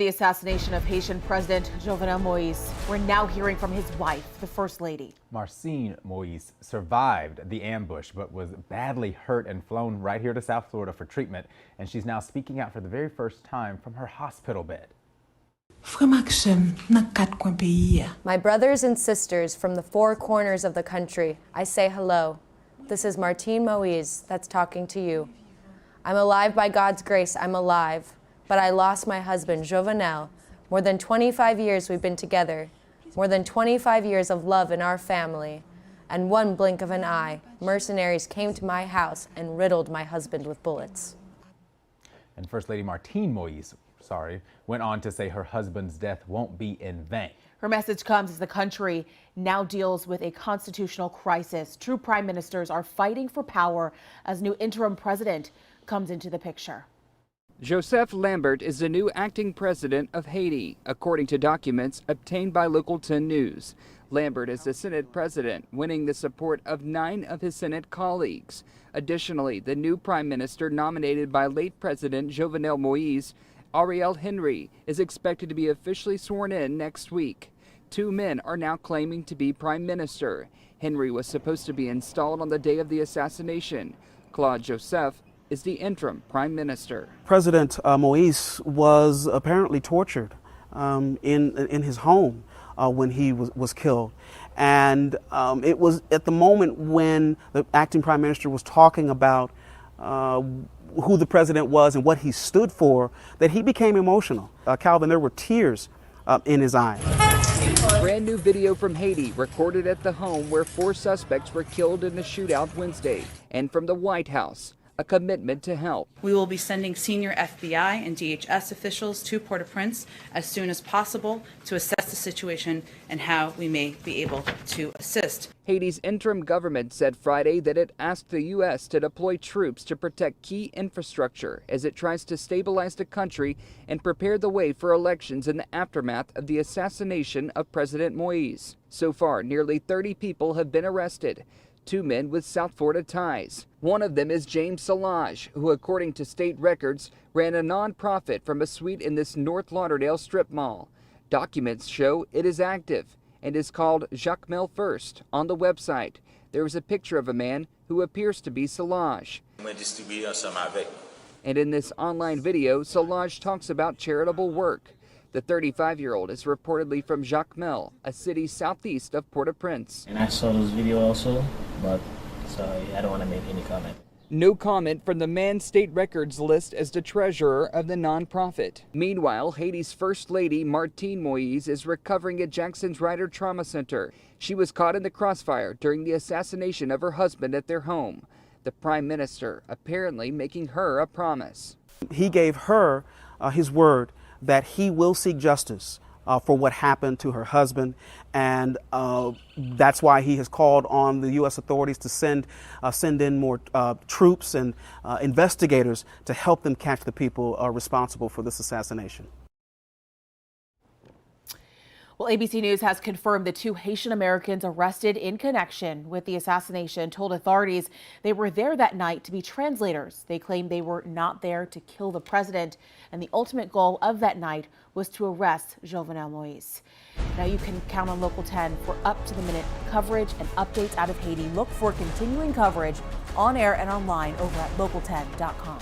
The assassination of Haitian President Jovenel Moïse. We're now hearing from his wife, the First Lady. Marcine Moïse survived the ambush but was badly hurt and flown right here to South Florida for treatment. And she's now speaking out for the very first time from her hospital bed. My brothers and sisters from the four corners of the country, I say hello. This is Martine Moïse that's talking to you. I'm alive by God's grace, I'm alive. But I lost my husband, Jovenel. More than 25 years we've been together. More than 25 years of love in our family. And one blink of an eye, mercenaries came to my house and riddled my husband with bullets. And First Lady Martine Moïse, went on to say her husband's death won't be in vain. Her message comes as the country now deals with a constitutional crisis. True prime ministers are fighting for power as new interim president comes into the picture. Joseph Lambert is the new acting president of Haiti, according to documents obtained by Local 10 News. Lambert is the Senate president, winning the support of 9 of his Senate colleagues. Additionally, the new prime minister nominated by late President Jovenel Moïse, Ariel Henry, is expected to be officially sworn in next week. 2 men are now claiming to be prime minister. Henry was supposed to be installed on the day of the assassination. Claude Joseph is the interim prime minister. President Moïse was apparently tortured in his home when he was killed. And it was at the moment when the acting prime minister was talking about who the president was and what he stood for that he became emotional. Calvin, there were tears in his eyes. Brand new video from Haiti recorded at the home where 4 suspects were killed in a shootout Wednesday. And from the White House, a commitment to help. We will be sending senior FBI and DHS officials to Port-au-Prince as soon as possible to assess the situation and how we may be able to assist. Haiti's interim government said Friday that it asked the U.S. to deploy troops to protect key infrastructure as it tries to stabilize the country and prepare the way for elections in the aftermath of the assassination of President Moïse. So far, nearly 30 people have been arrested. 2 men with South Florida ties. One of them is James Salage, who, according to state records, ran a nonprofit from a suite in this North Lauderdale strip mall. Documents show it is active and is called Jacmel First on the website. There is a picture of a man who appears to be Salage. And in this online video, Salage talks about charitable work. The 35-year-old is reportedly from Jacmel, a city southeast of Port-au-Prince. And I saw this video also, but sorry, I don't want to make any comment. No comment from the man state records list as the treasurer of the nonprofit. Meanwhile, Haiti's First Lady Martine Moïse is recovering at Jackson's Ryder Trauma Center. She was caught in the crossfire during the assassination of her husband at their home. The prime minister apparently making her a promise. He gave her his word that he will seek justice for what happened to her husband, and that's why he has called on the U.S. authorities to send in more troops and investigators to help them catch the people responsible for this assassination. Well, ABC News has confirmed the 2 Haitian Americans arrested in connection with the assassination told authorities they were there that night to be translators. They claim they were not there to kill the president, and the ultimate goal of that night was to arrest Jovenel Moïse. Now you can count on Local 10 for up-to-the-minute coverage and updates out of Haiti. Look for continuing coverage on air and online over at local10.com.